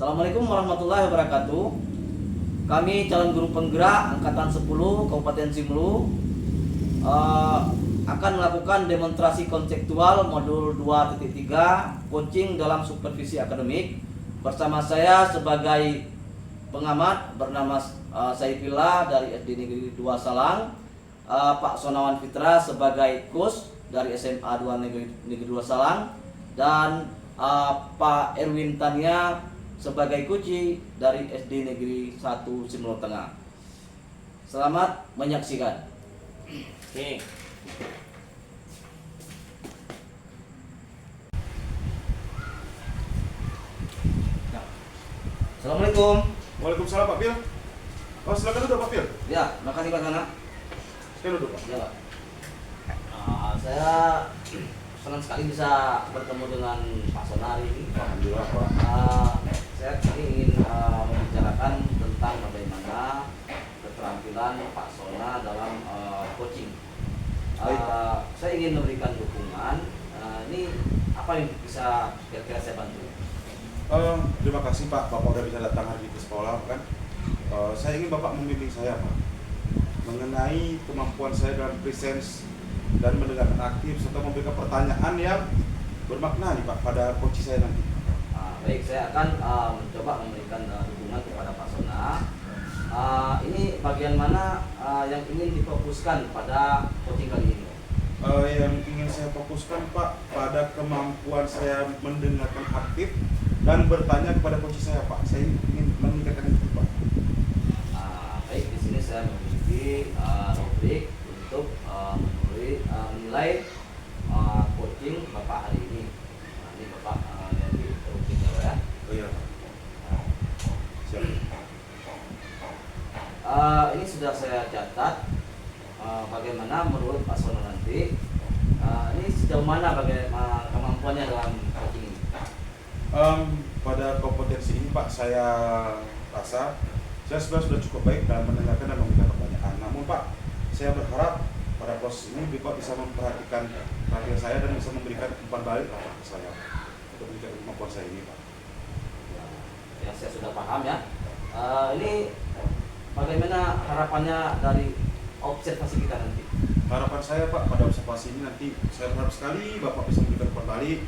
Assalamualaikum warahmatullahi wabarakatuh. Kami calon guru penggerak Angkatan 10 Kabupaten Simelu akan melakukan demonstrasi konseptual modul 2.3 coaching dalam supervisi akademik. Bersama saya sebagai pengamat bernama Saifillah dari SD Negeri 2 Salang, Pak Sonawan Fitra sebagai coach dari SMA 2 Negeri 2 Salang, dan Pak Erwin Tania sebagai kunci dari SD Negeri 1 Simelu Tengah. Selamat menyaksikan. Oke. Assalamualaikum. Waalaikumsalam Pak Pil. Oh, silakan duduk Pak Pil. Ya, makasih Pak Sana. Saya duduk Pak. Ya, Pak. Saya senang sekali bisa bertemu dengan Pak Sona hari ini. Alhamdulillah Pak. Saya ingin membicarakan tentang bagaimana keterampilan Pak Sona dalam coaching. Saya ingin memberikan dukungan. Ini apa yang bisa kira-kira saya bantu? Terima kasih Pak, Bapak udah bisa datang hari ini ke sekolah kan. Saya ingin Bapak membimbing saya Pak mengenai kemampuan saya dalam presence dan mendengarkan aktif serta memberikan pertanyaan yang bermakna nih Pak pada coach saya nanti. Baik, saya akan mencoba memberikan dukungan kepada Pak Sona. Ini bagian mana yang ingin difokuskan pada coaching kali ini? Yang ingin saya fokuskan Pak pada kemampuan saya mendengarkan aktif dan bertanya kepada coach saya Pak. Saya ingin meningkatkan itu Pak. Baik, di sini saya memiliki rubrik untuk menilai coaching Bapak hari ini. Ini Bapak lihat di rubriknya ya. Oh iya Pak. Siap. Ini sudah saya catat. Bagaimana menurut Pak Sono nanti? Ini sejauh mana bagaimana kemampuannya dalam coaching ini? Pada kompetensi ini Pak, saya rasa saya sebenarnya sudah cukup baik dalam mendengarkan dan memberikan pertanyaan. Namun Pak, saya berharap pada proses ini Bapak bisa memperhatikan perhatian saya dan bisa memberikan umpan balik ke saya untuk meningkatkan kemampuan saya ini Pak. Ya, saya sudah paham ya. Ini bagaimana harapannya dari observasi kita nanti? Harapan saya Pak pada observasi ini nanti saya berharap sekali Bapak bisa memberikan umpan balik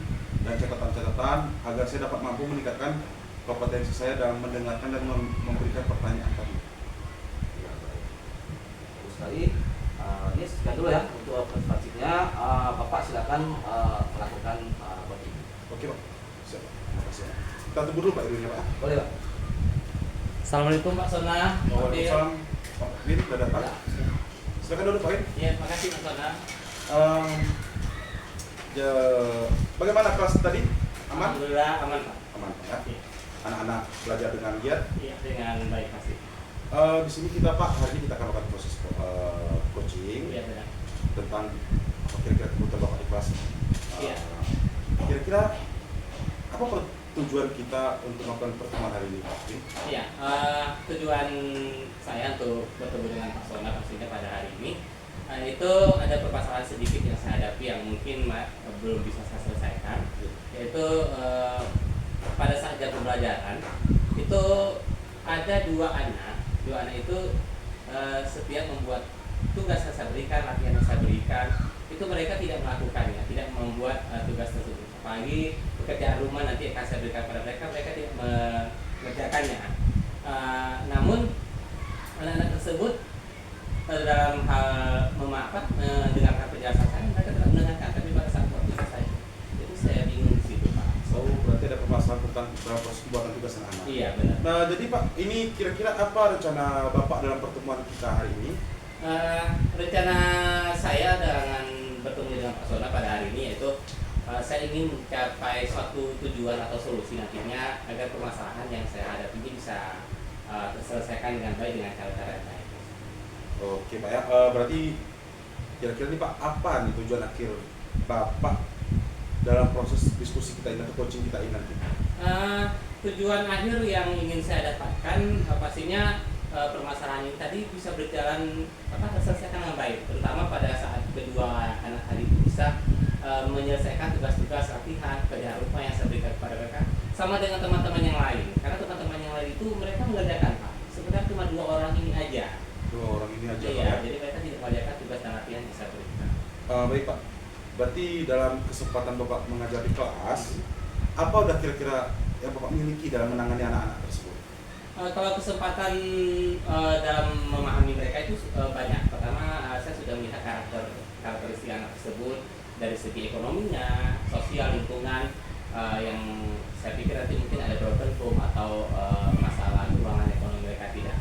dan catatan-catatan agar saya dapat mampu meningkatkan kompetensi saya dalam mendengarkan dan memberikan pertanyaan tadi. Ya, baik. Bagus sekali. Ini sekian dulu ya untuk observasinya. Bapak silakan melakukan coaching. Oke Pak, siap. Terima kasih. Kita tunggu dulu Pak Irwin ya Pak. Boleh Pak? Assalamualaikum Pak Sona. Waalaikumsalam. Pak Irwin sudah datang. Ya. Silakan duduk Pak Irwin. Iya, makasih Pak Sona. Bagaimana kelas tadi? Aman? Alhamdulillah aman Pak. Aman Pak ya. Iya. Anak-anak belajar dengan giat. Iya, dengan baik pasti. Di sini kita Pak, hari ini kita akan melakukan proses coaching Iya benar. tentang apa kira-kira kebutuhan Bapak di kelas. Iya. Kira-kira apa tujuan kita untuk melakukan pertemuan hari ini Pak? Iya, tujuan saya untuk bertemu dengan Pak Sona pastinya pada hari ini itu ada permasalahan sedikit yang saya hadapi yang mungkin belum bisa saya selesaikan, yaitu pada saat jam pembelajaran itu ada dua anak itu setiap membuat tugas yang saya berikan, latihan yang saya berikan, itu mereka tidak melakukannya, tidak membuat tugas tersebut. Apalagi pekerjaan rumah nanti akan saya berikan pada mereka tidak mengerjakannya. Namun anak-anak tersebut dalam hal mendengarkan penjelasan saya, mereka tidak mendengarkan, tapi pada saat waktu saya itu saya bingung di situ Pak. Oh, berarti ada permasalahan tentang dalam proses pembuatan tugas anak-anak. Iya benar. Nah, jadi Pak, ini kira-kira apa rencana Bapak dalam pertemuan kita hari ini? Rencana saya dengan bertemu dengan Pak Sona pada hari ini yaitu saya ingin mencapai suatu tujuan atau solusi nantinya agar permasalahan yang saya hadapi ini bisa terselesaikan dengan baik dengan cara-cara yang baik. Oke Pak ya, berarti kira-kira nih Pak, apa nih tujuan akhir Bapak dalam proses diskusi kita ini atau coaching kita ini nanti? Tujuan akhir yang ingin saya dapatkan pastinya permasalahan ini tadi bisa berjalan terselesaikan dengan baik, terutama pada saat kedua anak tadi bisa menyelesaikan tugas-tugas latihan kerja rumah yang saya berikan kepada mereka sama dengan teman-teman yang lain, karena baik Pak. Berarti dalam kesempatan Bapak mengajar di kelas, apa udah kira-kira yang Bapak miliki dalam menangani anak-anak tersebut? Kalau kesempatan dalam memahami mereka itu banyak. Pertama, saya sudah melihat karakteristik anak tersebut dari segi ekonominya, sosial, lingkungan, yang saya pikir nanti mungkin ada broken home atau masalah keuangan ekonomi mereka tidak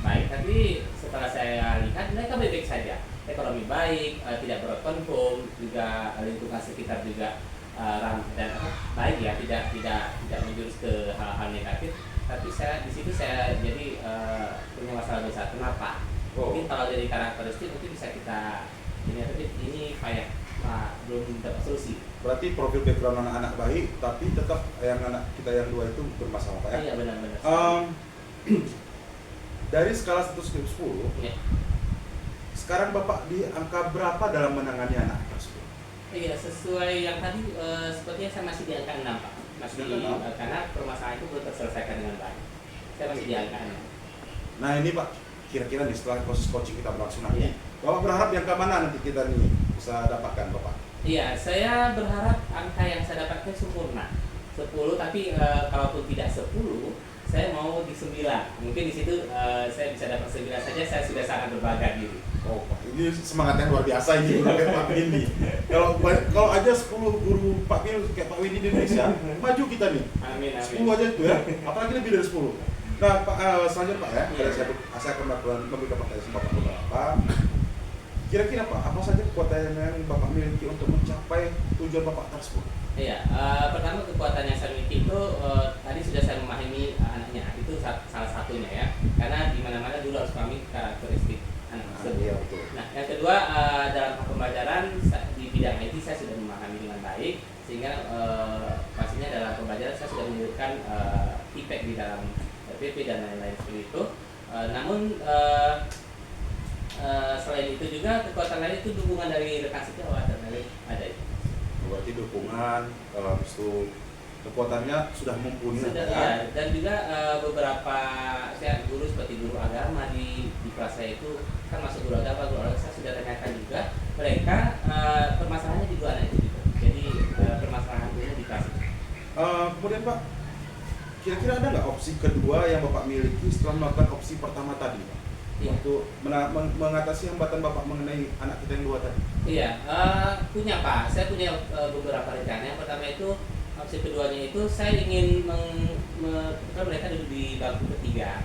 baik. Tapi setelah saya lihat mereka baik-baik saja, ekonomi baik, tidak broken home, juga lingkungan sekitar juga ramah dan baik ya, tidak menjurus ke hal-hal negatif. Tapi di situ saya jadi punya masalah besar. Kenapa? Mungkin kalau dari karakteristik mungkin bisa kita ini payah, belum dapat solusi. Berarti profil background anak-anak baik, tapi tetap yang anak kita yang dua itu bermasalah Pak ya? Iya benar-benar. Dari skala 1 sampai 10, Ya. sekarang Bapak di angka berapa dalam menangani anak tersebut? Iya, sesuai yang tadi sepertinya saya masih di angka 6 Pak. Masih Di angka 6? karena permasalahan itu belum terselesaikan dengan baik. Saya masih di angka 6. Nah ini Pak, kira-kira di setelah proses coaching kita berlangsung nanti, Iya. Bapak berharap yang ke mana nanti kita nih bisa dapatkan Bapak? Iya, saya berharap angka yang saya dapatkan sempurna 10, tapi kalaupun tidak 10, saya mau di 9. Mungkin di situ saya bisa dapat 9 saja, saya sudah sangat berbangga diri. Oh Pak, ini semangat yang luar biasa ini kayak Pak Windy. Kalau aja 10 guru Pak Windy kayak Pak Windy di Indonesia, maju kita nih. Amin, amin. 10 aja itu ya, apalagi lebih dari 10. Nah Pak, selanjutnya Pak ya, saya akan melakukan memberikan pertanyaan Bapak beberapa. Kira-kira Pak, apa saja kekuatan yang Bapak miliki untuk mencapai tujuan Bapak tersebut? Iya, pertama kekuatan yang saya miliki itu tadi sudah saya memahami anaknya, itu salah satunya ya. Karena di mana-mana dulu harus memahami karakteristik anak tersebut. Iya betul. Nah, yang kedua dalam pembelajaran di bidang IT saya sudah memahami dengan baik, sehingga pastinya dalam pembelajaran saya sudah menunjukkan feedback di dalam PP dan lain-lain seperti itu. Namun selain itu juga kekuatan lain itu dukungan dari rekan sejawat dan lain ada itu. Berarti dukungan, itu kekuatannya sudah mumpuni Sudah, ya. ya. Dan juga beberapa saya guru seperti guru agama di kelas saya itu kan masuk guru agama saya sudah tanyakan juga mereka permasalahannya di dua anak itu juga. Jadi permasalahan dulu di kelas itu. Kemudian Pak, kira-kira ada nggak opsi kedua yang Bapak miliki setelah melakukan opsi pertama tadi Pak? Iya. Untuk mengatasi hambatan Bapak mengenai anak kita yang dua tadi? Iya, punya Pak. Saya punya beberapa rencana. Yang pertama itu opsi keduanya itu saya ingin kan mereka duduk di bangku ketiga.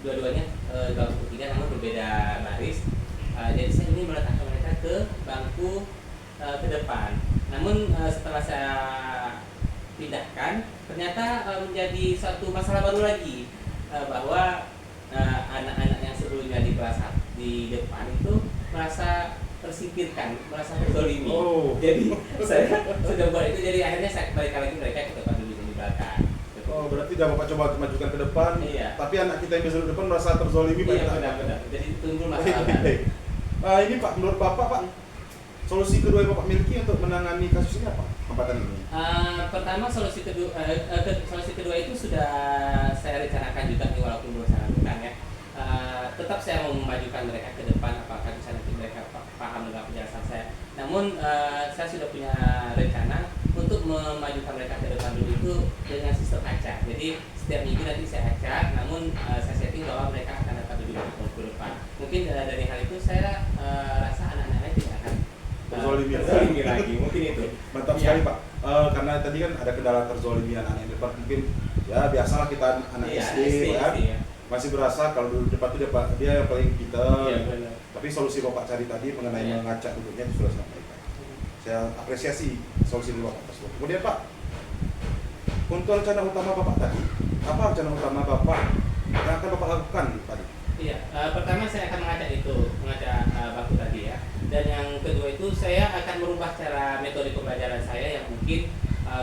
Dua-duanya bangku ketiga namun berbeda baris. Jadi saya ingin meletakkan mereka ke bangku ke depan. Namun setelah saya pindahkan ternyata menjadi satu masalah baru lagi bahwa anak-anak yang sebelumnya di kelas di depan itu merasa tersingkirkan, merasa terzolimi. Oh. Jadi saya sudah buat itu, jadi akhirnya saya balik lagi mereka ke depan dulu di belakang. Oh, berarti udah Bapak coba majukan ke depan, Iya. tapi anak kita yang biasa di depan merasa terzolimi Iya pada benar-benar. Jadi tunggu Baik, masalah. baik, baik. Ini Pak, menurut Bapak Pak, solusi kedua yang Bapak miliki untuk menangani kasus ini apa? Hambatan ini? Pertama solusi kedua itu sudah saya rencanakan juga nih walaupun belum saya lakukan ya. Tetap saya mau memajukan mereka ke depan, apakah bisa nanti mereka paham dengan penjelasan saya. Namun saya sudah punya rencana untuk memajukan mereka ke depan dulu itu dengan sistem acak. Jadi setiap minggu nanti saya acak, namun saya setting bahwa mereka akan datang dulu ke depan. Mungkin dari hal itu saya rasa anak-anak lain tidak akan terzolimi lagi. Mungkin itu. Mantap sekali Pak. Karena tadi kan ada kendala terzolimi anak yang depan, mungkin ya biasalah kita anak Iya, SD SD, ya. masih berasa kalau duduk depan itu dia yang paling pintar. Iya, benar. Tapi solusi Bapak cari tadi mengenai Iya. mengacak duduknya itu sudah sangat baik Pak. Saya apresiasi solusi dari Bapak tersebut. Kemudian Pak, untuk rencana utama Bapak tadi, apa rencana utama Bapak yang akan Bapak lakukan tadi? Iya, pertama saya akan mengajak baku tadi ya. Dan yang kedua itu saya akan merubah cara metode pembelajaran saya yang mungkin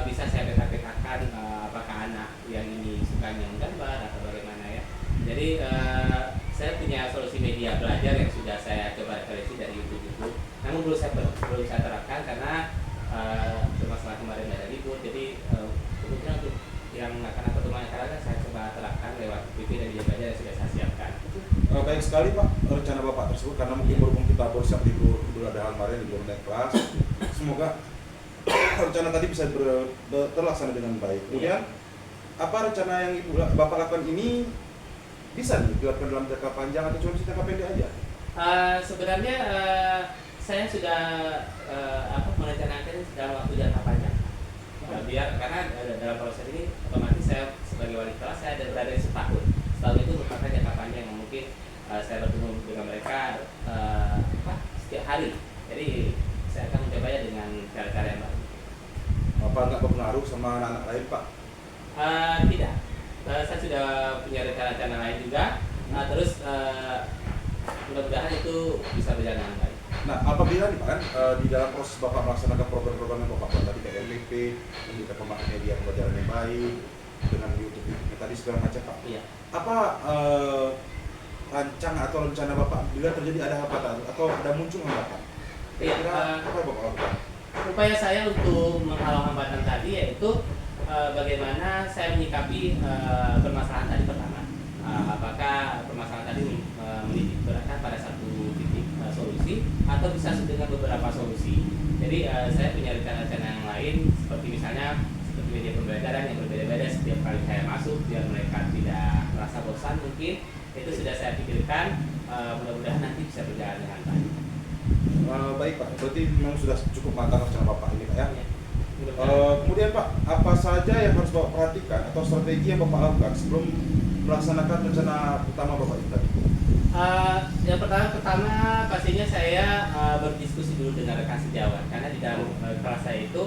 bisa saya peta-petakan apakah anak yang ini sukanya menggambar atau bagaimana ya. Jadi saya punya solusi media belajar yang sudah saya coba referensi dari YouTube itu. Namun belum saya terapkan karena bermasalah kemarin ada libur. Jadi kemudian untuk yang akan aku temukan saya coba terapkan lewat PP dan media belajar yang sudah saya siapkan. Baik banyak sekali Pak rencana Bapak tersebut karena mungkin berhubung kita baru siap libur ada hal kemarin libur naik kelas. Semoga rencana tadi bisa terlaksana dengan baik. Kemudian apa rencana yang Ibu Bapak lakukan ini bisa nih dilakukan dalam jangka panjang atau cuma jangka pendek aja? Sebenarnya saya sudah merencanakan dalam waktu jangka panjang. Biar karena dalam proses ini otomatis saya sebagai wali kelas saya ada berada di setahun. Setahun itu merupakan jangka panjang yang mungkin saya bertemu dengan mereka setiap hari. Jadi saya akan mencobanya dengan cara-cara yang baru. Apa nggak berpengaruh sama anak-anak lain Pak? Tidak. Saya sudah punya rencana-rencana lain juga. Terus mudah-mudahan itu bisa berjalan dengan baik. Nah, apabila nih Pak kan di dalam proses Bapak melaksanakan program-program yang Bapak buat tadi kayak LPP, memberikan pemakaian media pembelajaran yang baik dengan YouTube tadi segala macam Pak. Iya. Apa rancang atau rencana Bapak bila terjadi ada hambatan atau ada muncul hambatan? Kira-kira apa yang Bapak lakukan? Upaya saya untuk menghalau hambatan tadi yaitu bagaimana saya menyikapi permasalahan tadi pertama. Apakah permasalahan tadi menitik beratkan pada satu titik solusi atau bisa dengan beberapa solusi. Jadi saya punya rencana-rencana yang lain seperti misalnya seperti media pembelajaran yang berbeda-beda setiap kali saya masuk biar mereka tidak merasa bosan mungkin itu sudah saya pikirkan. Mudah-mudahan nanti bisa berjalan dengan baik. Baik Pak, berarti memang sudah cukup matang rencana Bapak ini Pak ya. Ya. Kemudian Pak, apa saja yang harus Bapak perhatikan atau strategi yang Bapak lakukan sebelum melaksanakan rencana utama Bapak ini tadi? Yang pertama pastinya saya berdiskusi dulu dengan rekan sejawat karena di dalam kelas saya itu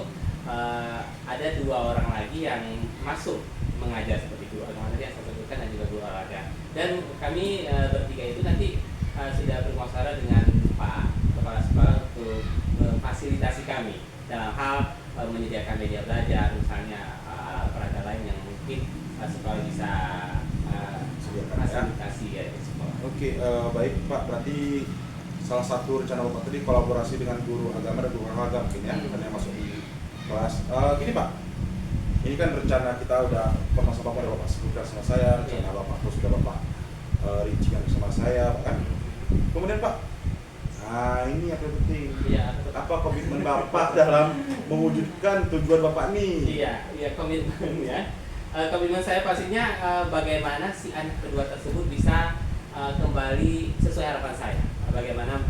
ada 2 orang lagi yang masuk mengajar seperti itu, orang tadi yang saya sebutkan dan juga guru olahraga. Dan kami bertiga itu nanti sudah bermusyawarah dengan Pak Kepala Sekolah untuk memfasilitasi kami dalam hal menyediakan media belajar, misalnya alat-alat lain yang mungkin sekolah bisa fasilitasi ya di sekolah. Oke, baik Pak, berarti salah satu rencana Bapak tadi kolaborasi dengan guru agama dan guru olahraga mungkin ya, bukan yang masuk di kelas. Gini Pak, ini kan rencana kita udah permasalahan Bapak udah Bapak sebutkan sama saya, rencana Bapak terus sudah Bapak rincikan sama saya Pak kan. Kemudian Pak, nah ini yang penting. Iya. Apa komitmen Bapak dalam mewujudkan tujuan Bapak nih? Iya komitmen ya. Komitmen saya pastinya bagaimana si anak kedua tersebut bisa kembali sesuai harapan saya. Bagaimana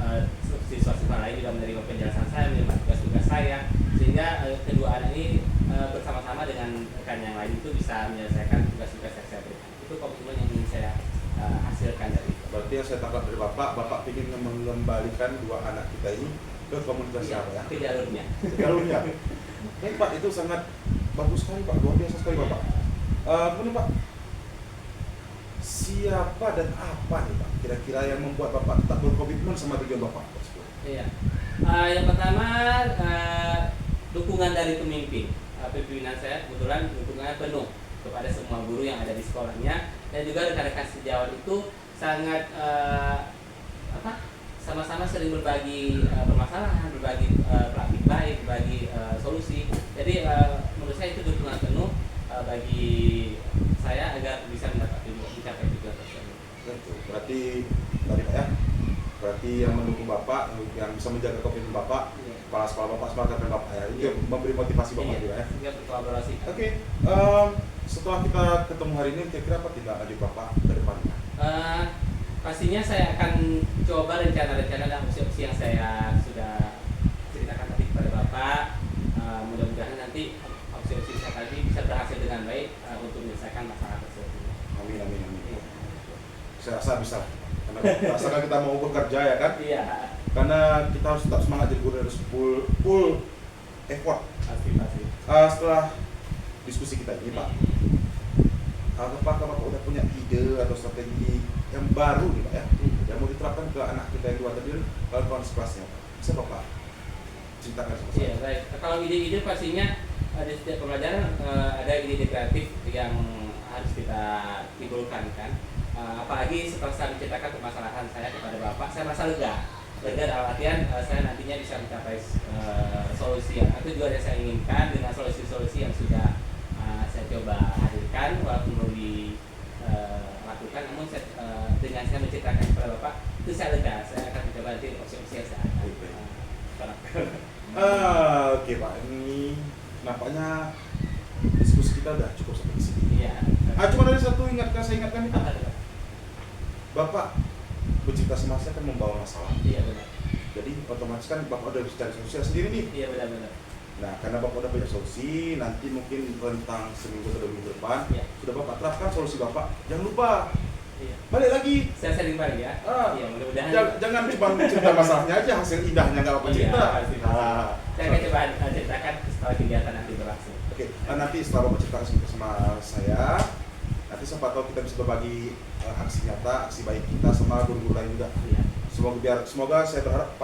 siswa-siswa lain juga menerima penjelasan saya, menerima tugas-tugas saya, sehingga kedua anak ini bersama-sama dengan rekan yang lain itu bisa menyelesaikan tugas-tugas yang saya berikan. Itu komitmen yang ingin saya hasilkan dari itu. Berarti yang saya tangkap dari Bapak ingin mengembalikan 2 anak kita ini ke komunitas siapa ya? Ke jalurnya. Jalurnya. Baik Pak, itu sangat bagus sekali Pak, luar biasa sekali Bapak. Kemudian Pak, siapa dan apa nih Pak kira-kira yang membuat Bapak tetap berkomitmen sama tujuan Bapak tersebut? Iya. Yang pertama dukungan dari pemimpin. Pimpinan saya kebetulan dukungannya penuh kepada semua guru yang ada di sekolahnya dan juga rekan-rekan sejawat itu sangat sama-sama sering berbagi permasalahan, berbagi praktik baik, berbagi solusi. Jadi menurut saya itu dukungan penuh bagi saya agar bisa mencapai tujuan tersebut. Berarti tadi Pak ya, berarti yang mendukung Bapak, yang bisa menjaga komitmen Bapak, kepala sekolah Bapak, semangat Bapak ya, itu yang memberi motivasi Bapak juga ya. Sehingga berkolaborasi. Oke, setelah kita ketemu hari ini, kira-kira apa tindak lanjut Bapak ke depannya? Pastinya saya akan coba rencana-rencana dan opsi-opsi yang saya sudah ceritakan tadi kepada Bapak. Mudah-mudahan nanti opsi-opsi saya tadi bisa berhasil dengan baik untuk menyelesaikan masalah tersebut. Amin. Saya rasa bisa, karena asalkan kita mau bekerja ya kan? Iya. Karena kita harus tetap semangat jadi guru, harus full effort. Pasti. Setelah diskusi kita ini Pak, apakah Bapak udah punya ide atau strategi yang baru nih Pak ya, yang mau diterapkan ke anak kita yang 2 tadi, kawan-kawan sekelasnya Pak? Bisa Bapak ceritakan sama saya? Iya, baik. Kalau ide-ide pastinya di setiap pembelajaran ada ide-ide kreatif yang harus kita timbulkan kan. Apalagi setelah saya menceritakan permasalahan saya kepada Bapak, saya merasa lega dalam artian saya nantinya bisa mencapai solusi yang tujuan yang saya inginkan dengan solusi-solusi yang sudah saya coba hadirkan walaupun belum dilakukan, namun dengan saya menceritakan kepada Bapak Itu saya lega, saya akan mencoba nanti opsi-opsi yang saya ada. Oke. Pak. Oke Pak, ini nampaknya diskusi kita udah cukup sampai di sini. Iya. Cuma ada satu saya ingatkan nih Pak. Apa itu, Pak? Bapak bercerita sama saya kan membawa masalah. Iya benar. Jadi otomatis kan Bapak udah bisa cari solusi sendiri nih. Iya benar-benar. Nah, karena Bapak udah punya solusi, nanti mungkin rentang seminggu atau 2 minggu depan Iya. sudah Bapak terapkan solusi Bapak. Jangan lupa Iya. balik lagi. Saya sering balik ya. Iya, mudah-mudahan. Jangan cuma cerita masalahnya aja, hasil indahnya nggak Bapak Iya, cerita. pasti. Saya akan coba ceritakan setelah kegiatan nanti berlangsung. Oke, nanti setelah Bapak ceritakan sama saya, nanti siapa tahu kita bisa berbagi aksi nyata, aksi baik kita sama guru-guru lain juga. Iya. Semoga saya berharap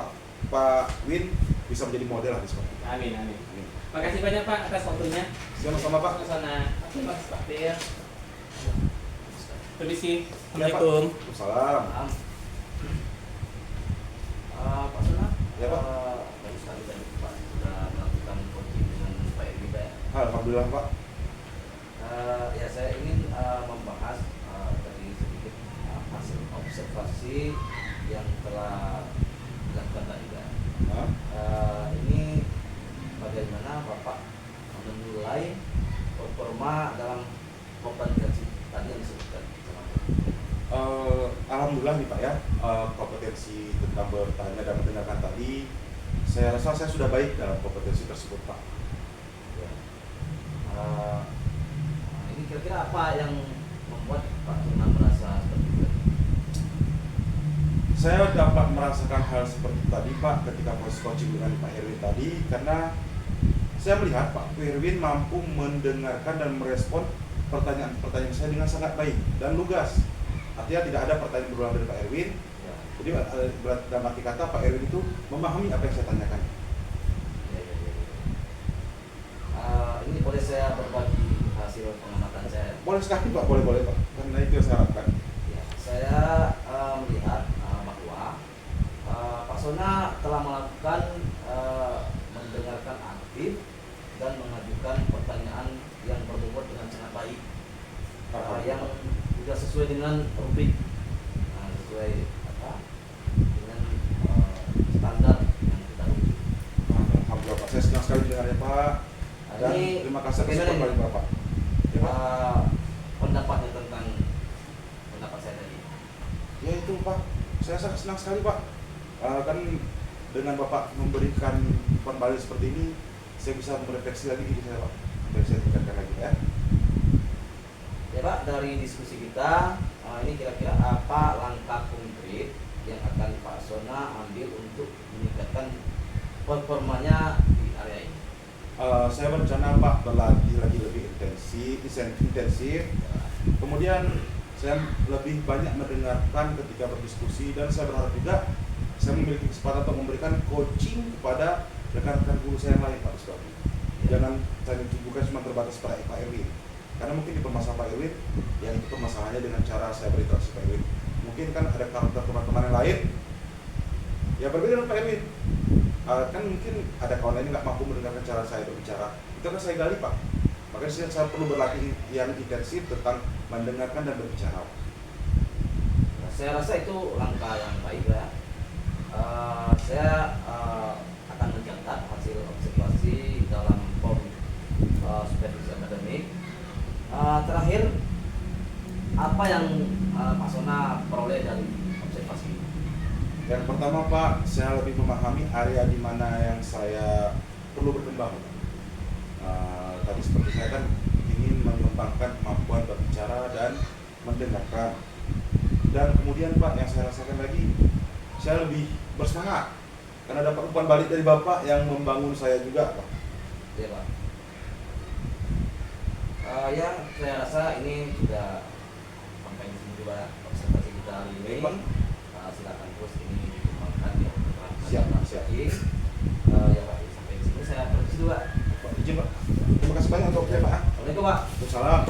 Pak Win bisa menjadi model lah di sekolah. Amin, amin. Amin. Makasih banyak Pak atas waktunya. Sama-sama Pak. Ke sana. Oke, Pak Fatir. Permisi. Ya, Pak. Assalamualaikum. Salam. Maaf. Pak Sona, Ya, Pak. baru sekali tadi Pak sudah melakukan coaching dengan Pak Erwin ya. Alhamdulillah Pak. Ya saya ingin membahas dari sedikit hasil observasi yang telah dilakukan tadi kan. Hah? Ini bagaimana Bapak menilai performa dalam kompetensi tadi yang disebutkan sama Alhamdulillah nih Pak ya, kompetensi tentang bertanya dan mendengarkan tadi, saya rasa saya sudah baik dalam kompetensi tersebut Pak. ya. Ini kira-kira apa yang membuat Pak Sona merasa seperti itu? Saya dapat merasakan hal seperti tadi Pak ketika proses coaching dengan Pak Erwin tadi, karena saya melihat Pak Erwin mampu mendengarkan dan merespon pertanyaan-pertanyaan saya dengan sangat baik dan lugas. Artinya tidak ada pertanyaan berulang dari Pak Erwin. Ya. Jadi dalam arti kata Pak Erwin itu memahami apa yang saya tanyakan. Ya. Ini boleh saya berbagi hasil pengamatan saya? Boleh sekali Pak, boleh Pak. Karena itu yang saya harapkan. Ya, saya melihat bahwa Pak Sona telah melakukan mendengarkan aktif dan mengajukan pertanyaan yang berbobot dengan sangat baik, yang juga sesuai dengan rubrik, sesuai dengan standar yang kita uji. Alhamdulillah Pak, saya senang sekali dengarnya Pak. Dan Ini terima kasih atas bagaimana support ini? dari Bapak. Ya, Pak. Pendapatnya tentang pendapat saya tadi. Ya itu Pak, saya sangat senang sekali Pak. Kan dengan Bapak memberikan umpan balik seperti ini, saya bisa merefleksi lagi diri saya Pak. Dan saya tingkatkan lagi ya. Ya Pak, dari diskusi kita, ini kira-kira apa langkah konkret yang akan Pak Sona ambil untuk meningkatkan performanya di area ini? Saya berencana Pak berlatih lagi lebih intensif. Kemudian saya lebih banyak mendengarkan ketika berdiskusi, dan saya berharap juga saya memiliki kesempatan untuk memberikan coaching kepada rekan-rekan guru saya yang lain Pak Ustaz. Jangan saya bukan cuma terbatas pada Pak Erwin, karena mungkin di permasalahan Pak Erwin yang itu permasalahannya dengan cara saya berinteraksi Pak Erwin. Mungkin kan ada karakter teman-teman yang lain ya berbeda dengan Pak Erwin. Kan mungkin ada kawan lain nggak mampu mendengarkan cara saya berbicara, itu kan saya gali Pak. Makanya saya perlu berlatih yang intensif tentang mendengarkan dan berbicara. Nah, saya rasa itu langkah yang baik ya. Saya akan mencatat hasil observasi dalam form supervisi akademik. Terakhir, apa yang Pak Sona peroleh dari observasi ini? Yang pertama Pak, saya lebih memahami area di mana yang saya perlu berkembang. Tadi seperti saya kan ingin mengembangkan kemampuan berbicara dan mendengarkan. Dan kemudian Pak, yang saya rasakan lagi, saya lebih bersemangat karena dapat umpan balik dari Bapak yang membangun saya juga Pak. Ya Pak. Ya, saya rasa ini sudah sampai di sini juga observasi kita hari ini. Pak. Silakan terus ini dikembangkan ya. Siap, siap. Ya Pak, sampai di sini saya permisi dulu Pak. Pak, izin Pak. Terima kasih banyak untuk waktunya Pak. Assalamualaikum Pak. Waalaikumsalam.